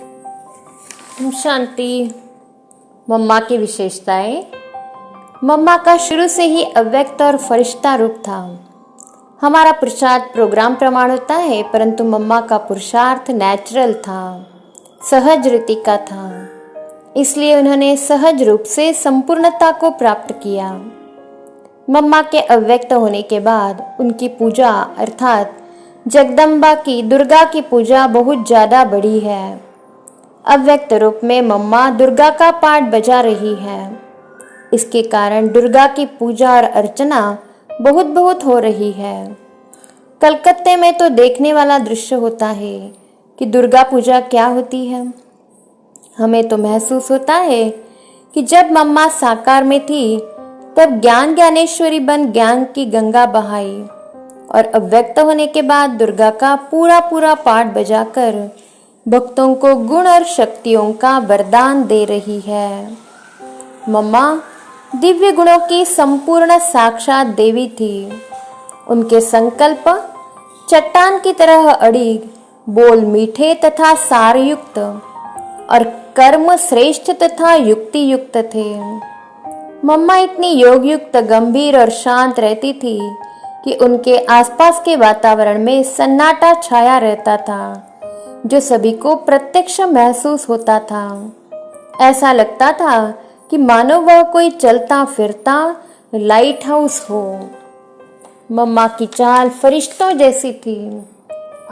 ओम शांति। मम्मा की विशेषताएं। मम्मा का शुरू से ही अव्यक्त और फरिश्ता रूप था। हमारा पुरुषार्थ प्रोग्राम प्रमाण होता है, परंतु मम्मा का पुरुषार्थ नेचुरल था, सहज रीति का था। इसलिए उन्होंने सहज रूप से संपूर्णता को प्राप्त किया। मम्मा के अव्यक्त होने के बाद उनकी पूजा अर्थात जगदम्बा की, दुर्गा की पूजा बहुत ज़्यादा बढ़ी है। अव्यक्त रूप में मम्मा दुर्गा का पाठ बजा रही है। इसके कारण दुर्गा की पूजा और अर्चना बहुत बहुत हो रही है। कलकत्ते में तो देखने वाला दृश्य होता है कि दुर्गा पूजा क्या होती है। हमें तो महसूस होता है कि जब मम्मा साकार में थी तब ज्ञान ज्ञानेश्वरी बन ज्ञान की गंगा बहाई, और अव्यक्त होने के बाद दुर्गा का पूरा पाठ बजाकर भक्तों को गुण और शक्तियों का वरदान दे रही है। मम्मा दिव्य गुणों की संपूर्ण साक्षात देवी थी। उनके संकल्प चट्टान की तरह अड़िग, बोल मीठे तथा सारयुक्त और कर्म श्रेष्ठ तथा युक्ति युक्त थे। मम्मा इतनी योग युक्त, गंभीर और शांत रहती थी कि उनके आसपास के वातावरण में सन्नाटा छाया रहता था, जो सभी को प्रत्यक्ष महसूस होता था। ऐसा लगता था कि मानो वह कोई चलता फिरता लाइट हाउस हो। मम्मा की चाल फरिश्तों जैसी थी।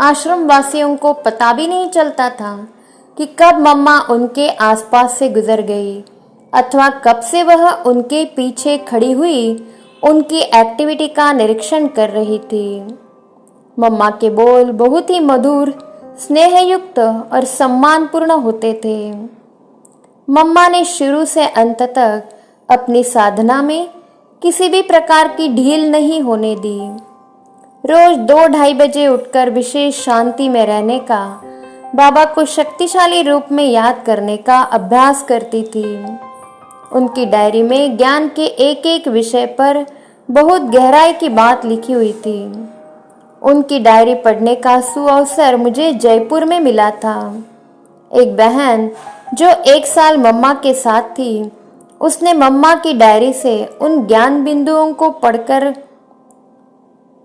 आश्रम वासियों को पता भी नहीं चलता था कि कब मम्मा उनके आसपास से गुजर गई अथवा कब से वह उनके पीछे खड़ी हुई उनकी एक्टिविटी का निरीक्षण कर रही थी। मम्मा के बोल बहुत ही मधुर, स्नेहयुक्त और सम्मानपूर्ण होते थे। मम्मा ने शुरू से अंत तक अपनी साधना में किसी भी प्रकार की ढील नहीं होने दी। रोज 2-2:30 बजे उठकर विशेष शांति में रहने का, बाबा को शक्तिशाली रूप में याद करने का अभ्यास करती थी। उनकी डायरी में ज्ञान के एक एक विषय पर बहुत गहराई की बात लिखी हुई थी। उनकी डायरी पढ़ने का सुअवसर मुझे जयपुर में मिला था। एक बहन जो 1 साल मम्मा के साथ थी, उसने मम्मा की डायरी से उन ज्ञान बिंदुओं को पढ़कर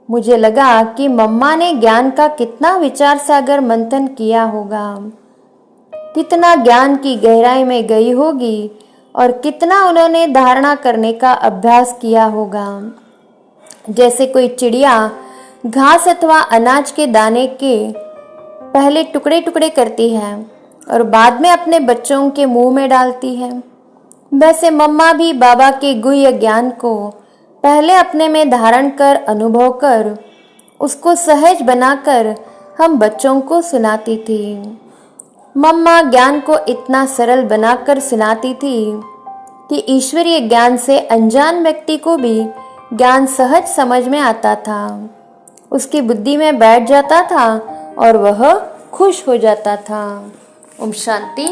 मुझे लगा कि मम्मा ने ज्ञान का कितना विचार सागर मंथन किया होगा, कितना ज्ञान की गहराई में गई होगी और कितना उन्होंने धारणा करने का अभ्यास किया होगा। जैसे कोई चिड़िया घास अथवा अनाज के दाने के पहले टुकड़े टुकड़े करती है और बाद में अपने बच्चों के मुंह में डालती है, वैसे मम्मा भी बाबा के गुह्य ज्ञान को पहले अपने में धारण कर, अनुभव कर, उसको सहज बनाकर हम बच्चों को सुनाती थी। मम्मा ज्ञान को इतना सरल बनाकर सुनाती थी कि ईश्वरीय ज्ञान से अनजान व्यक्ति को भी ज्ञान सहज समझ में आता था, उसकी बुद्धि में बैठ जाता था और वह खुश हो जाता था। ओम शांति।